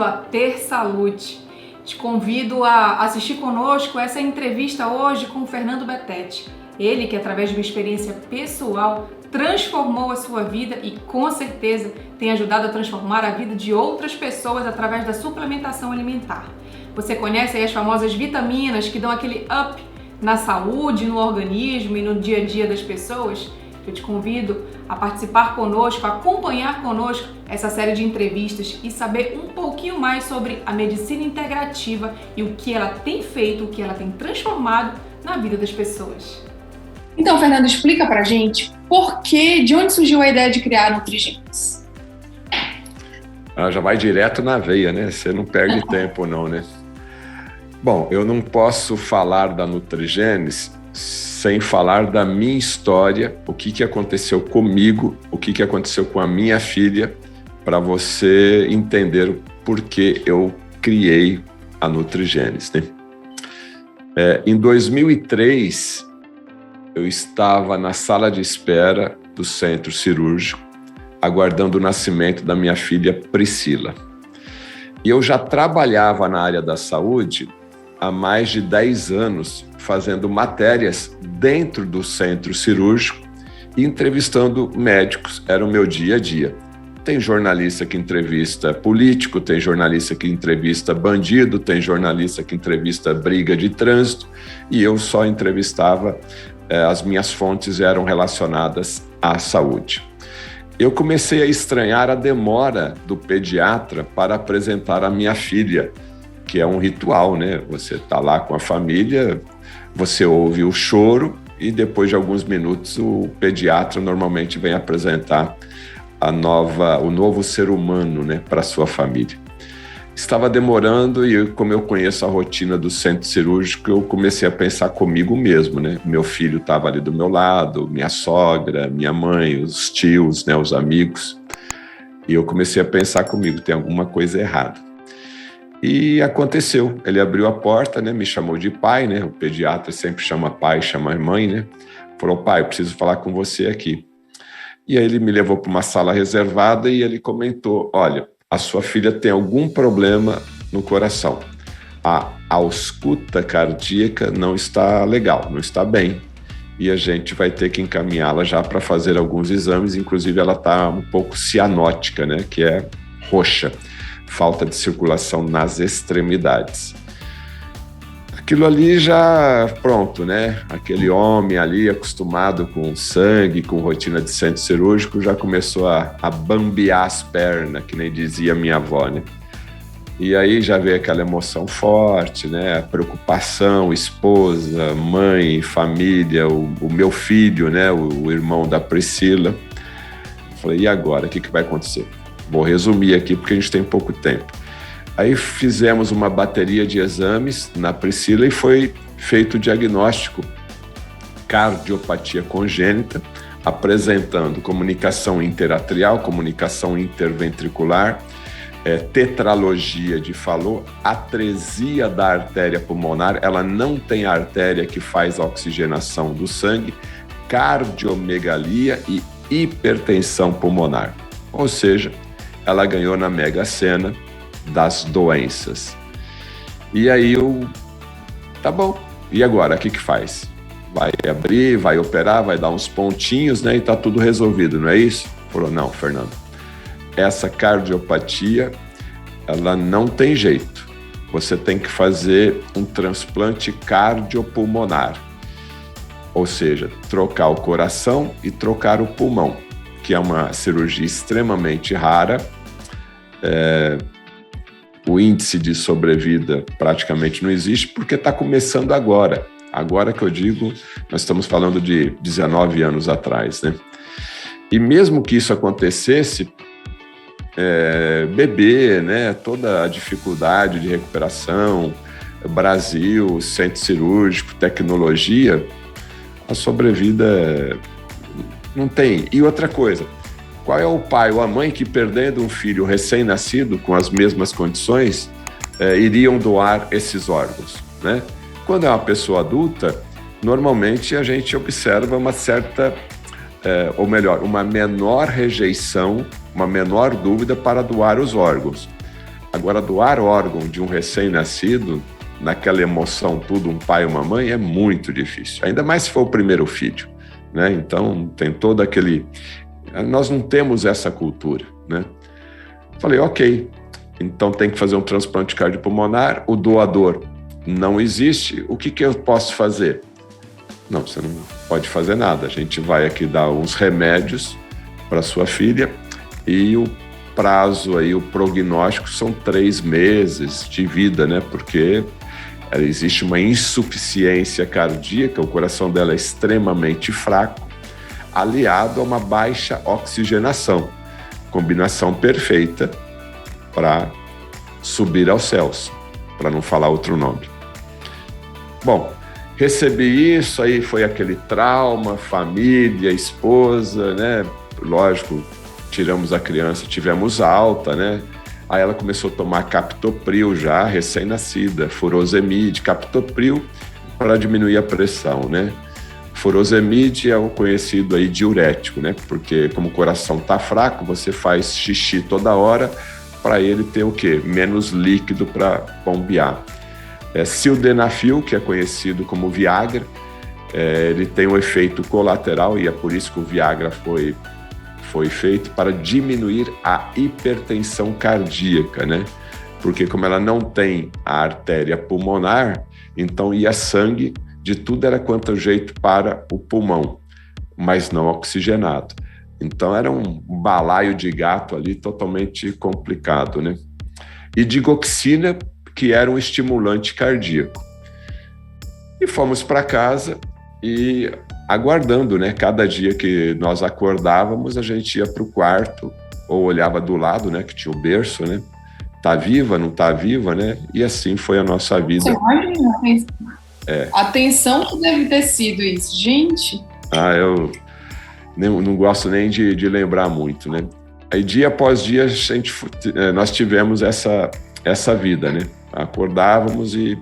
bem-vindo a Ter Saúde. Te convido a assistir conosco essa entrevista hoje com o Fernando Betete. Ele que, através de uma experiência pessoal, transformou a sua vida e, com certeza, tem ajudado a transformar a vida de outras pessoas através da suplementação alimentar. Você conhece aí as famosas vitaminas que dão aquele up na saúde, no organismo e no dia a dia das pessoas? Eu te convido a participar conosco, a acompanhar conosco essa série de entrevistas e saber um pouquinho mais sobre a medicina integrativa e o que ela tem feito, o que ela tem transformado na vida das pessoas. Então, Fernando, explica pra gente de onde surgiu a ideia de criar a Nutrigenes? Já vai direto na veia, né? Você não perde tempo não, né? Bom, eu não posso falar da Nutrigenes sem falar da minha história, o que aconteceu comigo, o que aconteceu com a minha filha, para você entender o porquê eu criei a Nutrigenes, né? Em 2003, eu estava na sala de espera do centro cirúrgico, aguardando o nascimento da minha filha Priscila. E eu já trabalhava na área da saúde há mais de 10 anos, fazendo matérias dentro do centro cirúrgico e entrevistando médicos. Era o meu dia a dia. Tem jornalista que entrevista político, tem jornalista que entrevista bandido, tem jornalista que entrevista briga de trânsito, e eu só entrevistava, as minhas fontes eram relacionadas à saúde. Eu comecei a estranhar a demora do pediatra para apresentar a minha filha, que é um ritual, né? Você está lá com a família, você ouve o choro e depois de alguns minutos o pediatra normalmente vem apresentar o novo ser humano, né, para a sua família. Estava demorando e como eu conheço a rotina do centro cirúrgico, eu comecei a pensar comigo mesmo, né? Meu filho estava ali do meu lado, minha sogra, minha mãe, os tios, né, os amigos. E eu comecei a pensar comigo, tem alguma coisa errada. E aconteceu, ele abriu a porta, né, me chamou de pai, né, o pediatra sempre chama pai, chama mãe, né, falou, pai, eu preciso falar com você aqui. E aí ele me levou para uma sala reservada e ele comentou, olha, a sua filha tem algum problema no coração, a ausculta cardíaca não está legal, não está bem, e a gente vai ter que encaminhá-la já para fazer alguns exames, inclusive ela está um pouco cianótica, né, que é roxa. Falta de circulação nas extremidades. Aquilo ali já pronto, né? Aquele homem ali acostumado com sangue, com rotina de centro cirúrgico, já começou a bambear as pernas, que nem dizia minha avó, né? E aí já veio aquela emoção forte, né? A preocupação, esposa, mãe, família, o meu filho, né? O irmão da Priscila. Falei, e agora? O que vai acontecer? Vou resumir aqui porque a gente tem pouco tempo. Aí fizemos uma bateria de exames na Priscila e foi feito o diagnóstico cardiopatia congênita, apresentando comunicação interatrial, comunicação interventricular, tetralogia de Fallot, atresia da artéria pulmonar, ela não tem artéria que faz a oxigenação do sangue, cardiomegalia e hipertensão pulmonar. Ou seja, ela ganhou na Mega Sena das doenças. E aí tá bom, e agora, o que faz? Vai abrir, vai operar, vai dar uns pontinhos, né, e tá tudo resolvido, não é isso? Falou, não, Fernando, essa cardiopatia, ela não tem jeito. Você tem que fazer um transplante cardiopulmonar, ou seja, trocar o coração e trocar o pulmão, que é uma cirurgia extremamente rara. O índice de sobrevida praticamente não existe porque está começando agora. Agora que eu digo, nós estamos falando de 19 anos atrás, né? E mesmo que isso acontecesse, bebê, né? Toda a dificuldade de recuperação, Brasil, centro cirúrgico, tecnologia, a sobrevida não tem. E outra coisa, qual é o pai ou a mãe que, perdendo um filho recém-nascido com as mesmas condições, iriam doar esses órgãos, né? Quando é uma pessoa adulta, normalmente a gente observa uma certa, ou melhor, uma menor rejeição, uma menor dúvida para doar os órgãos. Agora, doar órgão de um recém-nascido, naquela emoção tudo, um pai e uma mãe, é muito difícil. Ainda mais se for o primeiro filho, né? Então, tem todo aquele... Nós não temos essa cultura, né? Falei, ok, então tem que fazer um transplante cardiopulmonar, o doador não existe, o que eu posso fazer? Não, você não pode fazer nada, a gente vai aqui dar uns remédios para sua filha e o prazo aí, o prognóstico são 3 meses de vida, né? Porque existe uma insuficiência cardíaca, o coração dela é extremamente fraco, aliado a uma baixa oxigenação, combinação perfeita para subir aos céus, para não falar outro nome. Bom, recebi isso, aí foi aquele trauma, família, esposa, né? Lógico, tiramos a criança, tivemos alta, né? Aí ela começou a tomar captopril já, recém-nascida, furosemide, captopril para diminuir a pressão, né? Furosemide é o conhecido aí diurético, né? Porque como o coração tá fraco, você faz xixi toda hora para ele ter o quê? Menos líquido para bombear. Sildenafil, que é conhecido como Viagra, ele tem um efeito colateral e é por isso que o Viagra foi feito para diminuir a hipertensão cardíaca, né? Porque como ela não tem a artéria pulmonar, então ia sangue de tudo era quanto jeito para o pulmão, mas não oxigenado. Então era um balaio de gato ali totalmente complicado, né? E digoxina, que era um estimulante cardíaco. E fomos para casa e aguardando, né? Cada dia que nós acordávamos, a gente ia para o quarto ou olhava do lado, né? Que tinha o berço, né? Tá viva, não tá viva, né? E assim foi a nossa vida. Você imagina a tensão que deve ter sido isso, gente. Eu não gosto nem de lembrar muito, né? Aí dia após dia nós tivemos essa vida, né? Acordávamos e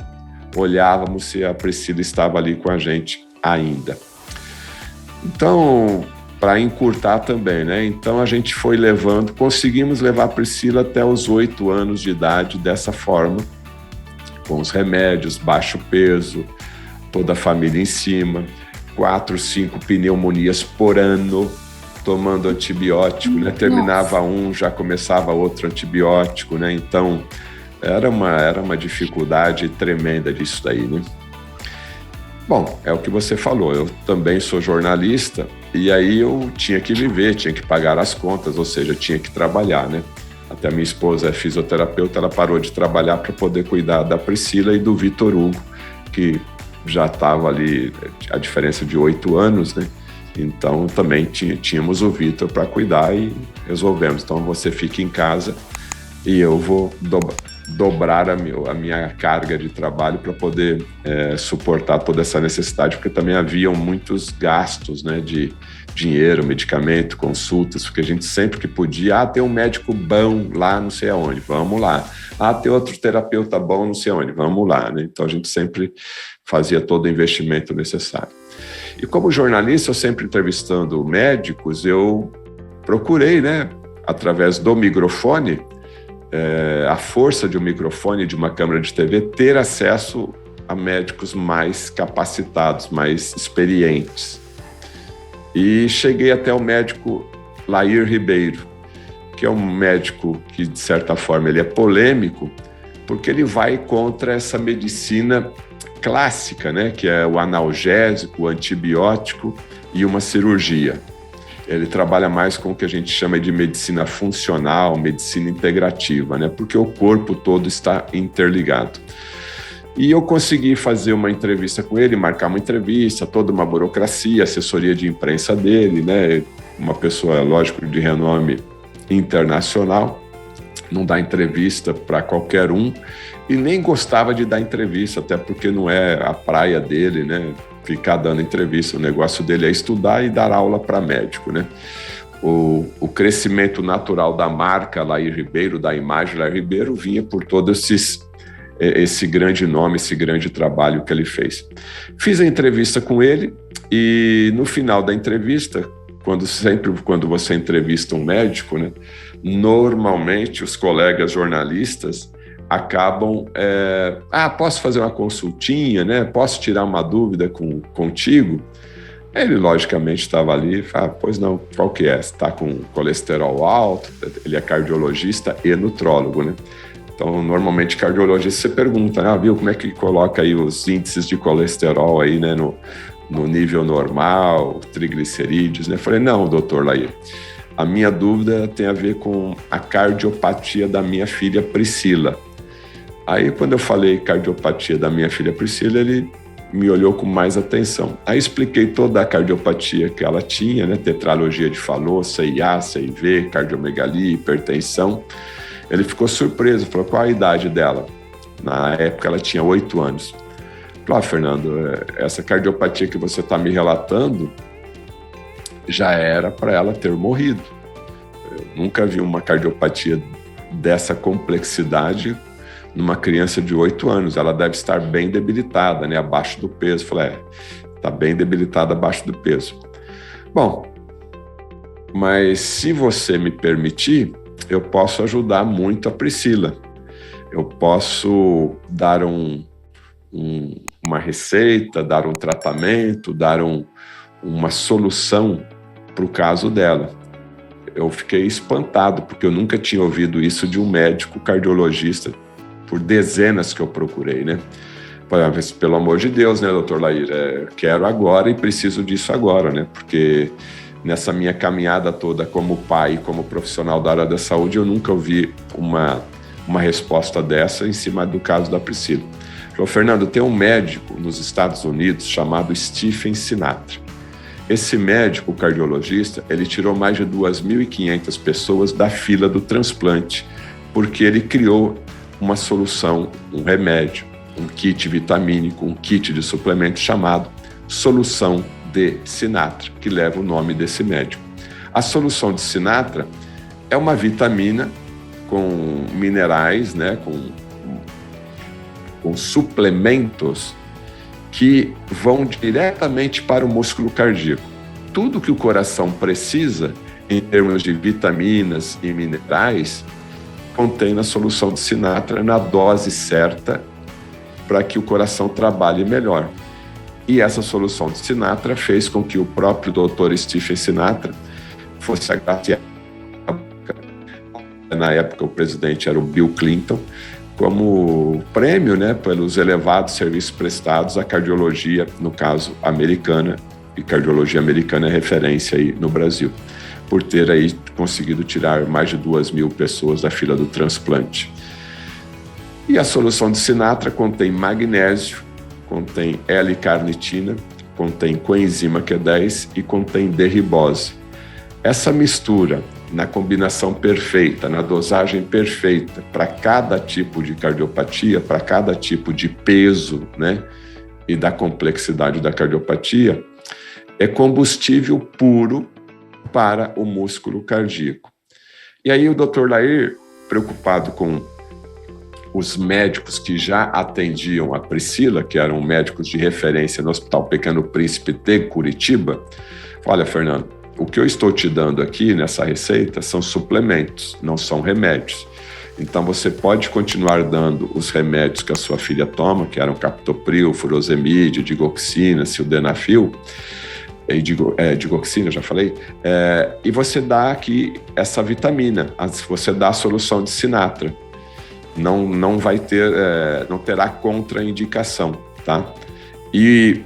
olhávamos se a Priscila estava ali com a gente ainda. Então, para encurtar também, né? Então a gente foi levando, conseguimos levar a Priscila até os 8 anos de idade dessa forma, com os remédios, baixo peso, toda a família em cima, 4, 5 pneumonias por ano, tomando antibiótico, né? Terminava um, já começava outro antibiótico, né? Então era uma dificuldade tremenda disso daí, né? Bom, é o que você falou, eu também sou jornalista e aí eu tinha que viver, tinha que pagar as contas, ou seja, tinha que trabalhar, né? Até a minha esposa é fisioterapeuta, ela parou de trabalhar para poder cuidar da Priscila e do Vitor Hugo, que já estava ali, a diferença de 8 anos, né? Então também tínhamos o Vitor para cuidar e resolvemos. Então você fica em casa e eu vou dobrar a minha carga de trabalho para poder suportar toda essa necessidade, porque também haviam muitos gastos, né, de dinheiro, medicamento, consultas, porque a gente sempre que podia, tem um médico bom lá não sei aonde, vamos lá. Tem outro terapeuta bom não sei aonde, vamos lá, né? Então a gente sempre fazia todo o investimento necessário. E como jornalista, eu sempre entrevistando médicos, eu procurei, né, através do microfone, a força de um microfone, de uma câmera de TV, ter acesso a médicos mais capacitados, mais experientes. E cheguei até o médico Lair Ribeiro, que é um médico que, de certa forma, ele é polêmico, porque ele vai contra essa medicina clássica, né, que é o analgésico, o antibiótico e uma cirurgia. Ele trabalha mais com o que a gente chama de medicina funcional, medicina integrativa, né? Porque o corpo todo está interligado. E eu consegui fazer uma entrevista com ele, marcar uma entrevista, toda uma burocracia, assessoria de imprensa dele, né? Uma pessoa, lógico, de renome internacional, não dá entrevista para qualquer um e nem gostava de dar entrevista, até porque não é a praia dele, né? Ficar dando entrevista, o negócio dele é estudar e dar aula para médico, né? O crescimento natural da marca Lair Ribeiro, da imagem Lair Ribeiro, vinha por todo esse grande nome, esse grande trabalho que ele fez. Fiz a entrevista com ele e no final da entrevista, quando você entrevista um médico, né, normalmente os colegas jornalistas acabam, posso fazer uma consultinha, né? Posso tirar uma dúvida contigo? Ele, logicamente, estava ali e falava, pois não, qual que é? Está com colesterol alto? Ele é cardiologista e nutrólogo, né? Então, normalmente, cardiologista, você pergunta, viu, como é que coloca aí os índices de colesterol aí, né, no nível normal, triglicerídeos, né? Eu falei, não, doutor Lair, a minha dúvida tem a ver com a cardiopatia da minha filha Priscila. Aí, quando eu falei cardiopatia da minha filha Priscila, ele me olhou com mais atenção. Aí expliquei toda a cardiopatia que ela tinha, né? Tetralogia de Fallot, CIA, CIV, cardiomegalia, hipertensão. Ele ficou surpreso, falou, qual a idade dela? Na época ela tinha 8 anos. Falei, Fernando, essa cardiopatia que você está me relatando já era para ela ter morrido. Eu nunca vi uma cardiopatia dessa complexidade numa criança de 8 anos. Ela deve estar bem debilitada, né? Abaixo do peso. Falei, está bem debilitada abaixo do peso. Bom, mas se você me permitir, eu posso ajudar muito a Priscila. Eu posso dar uma receita, dar um tratamento, dar uma solução para o caso dela. Eu fiquei espantado, porque eu nunca tinha ouvido isso de um médico cardiologista, por dezenas que eu procurei, né? Pelo amor de Deus, né, doutor Lair? Quero agora e preciso disso agora, né? Porque nessa minha caminhada toda como pai, como profissional da área da saúde, eu nunca ouvi uma resposta dessa em cima do caso da Priscila. Falei, Fernando, tem um médico nos Estados Unidos chamado Stephen Sinatra. Esse médico cardiologista, ele tirou mais de 2.500 pessoas da fila do transplante, porque ele criou uma solução, um remédio, um kit vitamínico, um kit de suplemento chamado Solução de Sinatra, que leva o nome desse médico. A Solução de Sinatra é uma vitamina com minerais, né, com suplementos que vão diretamente para o músculo cardíaco. Tudo que o coração precisa, em termos de vitaminas e minerais, contém na Solução de Sinatra, na dose certa, para que o coração trabalhe melhor. E essa Solução de Sinatra fez com que o próprio Dr. Stephen Sinatra fosse agraciado. Na época, o presidente era o Bill Clinton, como prêmio, né, pelos elevados serviços prestados à cardiologia, no caso, americana, e cardiologia americana é referência aí no Brasil, por ter aí conseguido tirar mais de 2.000 pessoas da fila do transplante. E a Solução de Sinatra contém magnésio, contém L-carnitina, contém coenzima Q10 e contém D-ribose. Essa mistura, na combinação perfeita, na dosagem perfeita, para cada tipo de cardiopatia, para cada tipo de peso, né, e da complexidade da cardiopatia, é combustível puro para o músculo cardíaco. E aí o Dr. Lair, preocupado com os médicos que já atendiam a Priscila, que eram médicos de referência no Hospital Pequeno Príncipe de Curitiba, olha, Fernando, o que eu estou te dando aqui nessa receita são suplementos, não são remédios. Então você pode continuar dando os remédios que a sua filha toma, que eram captopril, furosemide, digoxina, sildenafil, digoxina, já falei, e você dá aqui essa vitamina, você dá a Solução de Sinatra. Não vai ter, não terá contraindicação, tá? E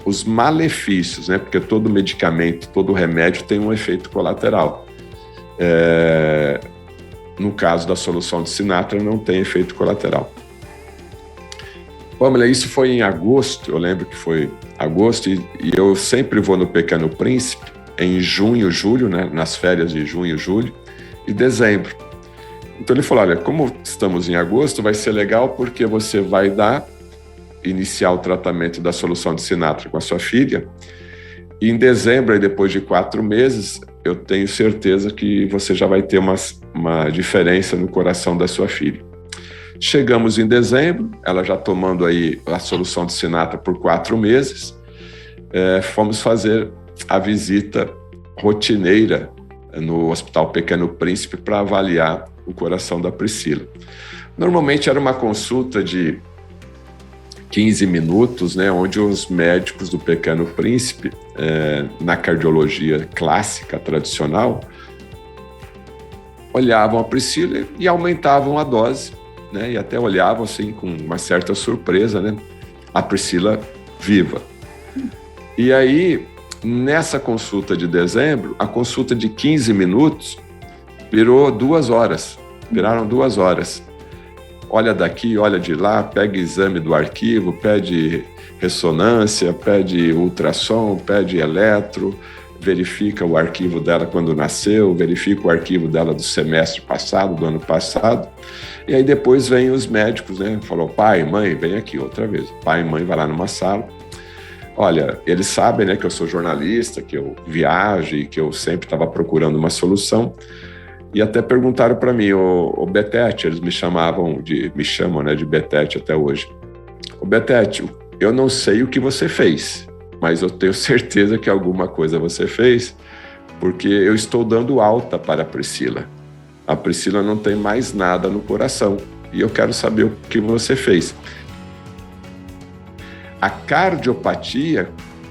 os malefícios, né? Porque todo medicamento, todo remédio tem um efeito colateral. No caso da Solução de Sinatra, não tem efeito colateral. Pamela, isso foi em agosto, eu lembro que foi agosto, e eu sempre vou no Pequeno Príncipe em junho, julho, né? Nas férias de junho, julho e dezembro. Então ele falou, olha, como estamos em agosto, vai ser legal porque você vai iniciar o tratamento da Solução de Sinatra com a sua filha, e em dezembro, depois de 4 meses, eu tenho certeza que você já vai ter uma diferença no coração da sua filha. Chegamos em dezembro, ela já tomando aí a Solução de Sinatra por 4 meses, fomos fazer a visita rotineira no Hospital Pequeno Príncipe para avaliar o coração da Priscila. Normalmente era uma consulta de 15 minutos, né, onde os médicos do Pequeno Príncipe, na cardiologia clássica, tradicional, olhavam a Priscila e aumentavam a dose, né, e até olhavam assim com uma certa surpresa, né, a Priscila viva. E aí, nessa consulta de dezembro, a consulta de 15 minutos virou 2 horas, viraram 2 horas. Olha daqui, olha de lá, pega exame do arquivo, pede ressonância, pede ultrassom, pede eletro, verifica o arquivo dela quando nasceu, verifica o arquivo dela do semestre passado, do ano passado. E aí depois vem os médicos, né? Falou, pai, mãe, vem aqui outra vez. Pai e mãe vai lá numa sala. Olha, eles sabem, né, que eu sou jornalista, que eu viajo e que eu sempre estava procurando uma solução. E até perguntaram para mim, o Betete, eles me chamam, né, de Betete até hoje. O Betete, eu não sei o que você fez, mas eu tenho certeza que alguma coisa você fez, porque eu estou dando alta para a Priscila. A Priscila não tem mais nada no coração e eu quero saber o que você fez. A cardiopatia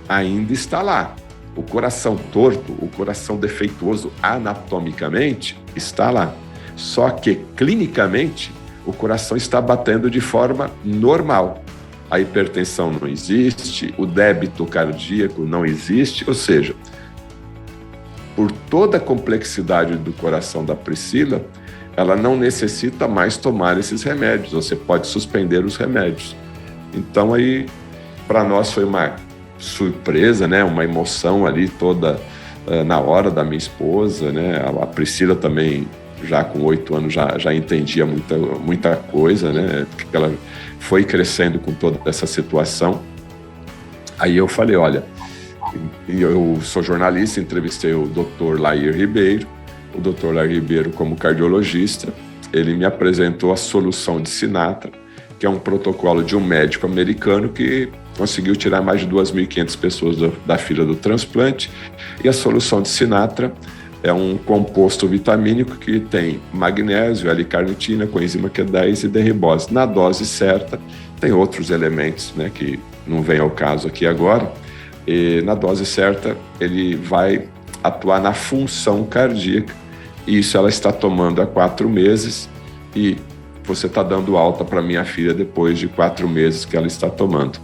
ainda está lá. O coração torto, o coração defeituoso anatomicamente está lá. Só que clinicamente o coração está batendo de forma normal. A hipertensão não existe, o débito cardíaco não existe, ou seja, por toda a complexidade do coração da Priscila, ela não necessita mais tomar esses remédios, você pode suspender os remédios. Então aí, para nós foi uma surpresa, né? Uma emoção ali toda na hora da minha esposa, né? A Priscila também, já com 8 anos, já entendia muita coisa, né? Porque ela foi crescendo com toda essa situação. Aí eu falei, olha, eu sou jornalista, entrevistei o Dr. Lair Ribeiro. O Dr. Lair Ribeiro, como cardiologista, ele me apresentou a solução de Sinatra, que é um protocolo de um médico americano que conseguiu tirar mais de 2.500 pessoas da fila do transplante. E a solução de Sinatra é um composto vitamínico que tem magnésio, L-carnitina, coenzima Q10 e D-ribose. Na dose certa, tem outros elementos, né, que não vem ao caso aqui agora. E na dose certa, ele vai atuar na função cardíaca. E isso ela está tomando há 4 meses e você está dando alta para minha filha depois de 4 meses que ela está tomando.